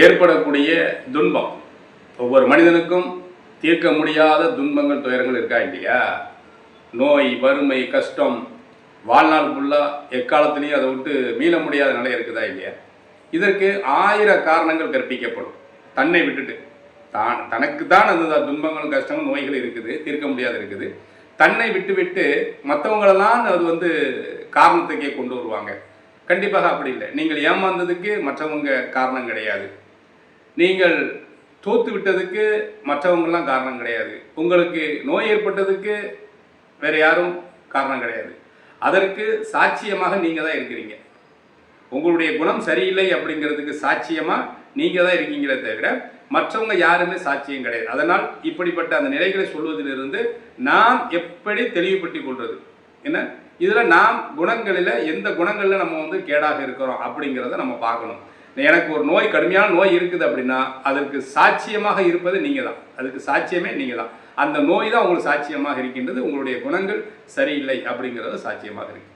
ஏற்படக்கூடிய துன்பம் ஒவ்வொரு மனிதனுக்கும் தீர்க்க முடியாத துன்பங்கள் துயரங்கள் இருக்கா இல்லையா? நோய், வறுமை, கஷ்டம், வாழ்நாள் ஃபுல்லாக எக்காலத்திலையும் அதை விட்டு மீள முடியாத நிலை இருக்குதா இல்லையா? இதற்கு 1000 காரணங்கள் கற்பிக்கப்படும். தன்னை விட்டுட்டு தனக்கு தான் அந்த துன்பங்களும் கஷ்டங்களும் நோய்கள் இருக்குது, தீர்க்க முடியாது இருக்குது. தன்னை விட்டு விட்டு மற்றவங்களெல்லாம் அது காரணத்துக்கே கொண்டு வருவாங்க. கண்டிப்பாக அப்படி இல்லை. நீங்கள் ஏமாந்ததுக்கு மற்றவங்க காரணம் கிடையாது. நீங்கள் தோத்து விட்டதுக்கு மற்றவங்கெல்லாம் காரணம் கிடையாது. உங்களுக்கு நோய் ஏற்பட்டதுக்கு வேறு யாரும் காரணம் கிடையாது. அதற்கு சாட்சியமாக நீங்கள் தான் இருக்கிறீங்க. உங்களுடைய குணம் சரியில்லை அப்படிங்கிறதுக்கு சாட்சியமாக நீங்கள் தான் இருக்கீங்களே தவிர மற்றவங்க யாருமே சாட்சியம் கிடையாது. அதனால் இப்படிப்பட்ட அந்த நிலைகளை சொல்வதிலிருந்து நாம் எப்படி தெளிவுபடுத்திக் கொள்வது என்ன, இதில் நாம் குணங்களில் எந்த குணங்களில் நம்ம கேடாக இருக்கிறோம் அப்படிங்கிறத நம்ம பார்க்கணும். எனக்கு ஒரு நோய், கடுமையான நோய் இருக்குது அப்படின்னா அதற்கு சாட்சியமாக இருப்பது நீங்கள் தான். அதுக்கு சாட்சியமே நீங்கள் தான். அந்த நோய் தான் உங்களுக்கு சாட்சியமாக இருக்கின்றது. உங்களுடைய குணங்கள் சரியில்லை அப்படிங்கிறது சாட்சியமாக இருக்கு.